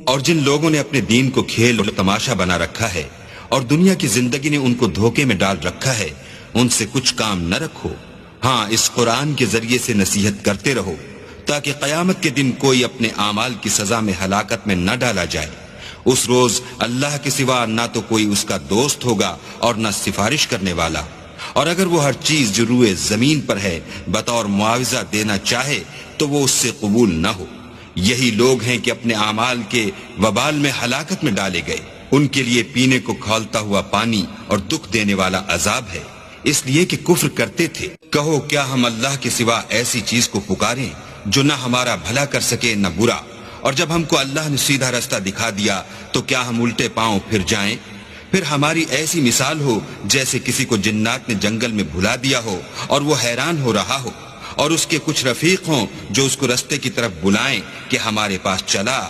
اور جن لوگوں نے اپنے دین کو کھیل اور تماشا بنا رکھا ہے اور دنیا کی زندگی نے ان کو دھوکے میں ڈال رکھا ہے، ان سے کچھ کام نہ رکھو۔ ہاں، اس قرآن کے ذریعے سے نصیحت کرتے رہو تاکہ قیامت کے دن کوئی اپنے اعمال کی سزا میں ہلاکت میں نہ ڈالا جائے۔ اس روز اللہ کے سوا نہ تو کوئی اس کا دوست ہوگا اور نہ سفارش کرنے والا، اور اگر وہ ہر چیز جو روئے زمین پر ہے بطور معاوضہ دینا چاہے تو وہ اس سے قبول نہ ہو۔ یہی لوگ ہیں کہ اپنے اعمال کے وبال میں ہلاکت میں ڈالے گئے، ان کے لیے پینے کو کھولتا ہوا پانی اور دکھ دینے والا عذاب ہے، اس لیے کہ کفر کرتے تھے۔ کہو کیا ہم اللہ کے سوا ایسی چیز کو پکاریں جو نہ ہمارا بھلا کر سکے نہ برا، اور جب ہم کو اللہ نے سیدھا رستہ دکھا دیا تو کیا ہم الٹے پاؤں پھر جائیں؟ پھر ہماری ایسی مثال ہو جیسے کسی کو جنات نے جنگل میں بھلا دیا ہو اور وہ حیران ہو رہا ہو، اور اس کے کچھ رفیق ہوں جو اس کو رستے کی طرف بلائیں کہ ہمارے پاس چلا،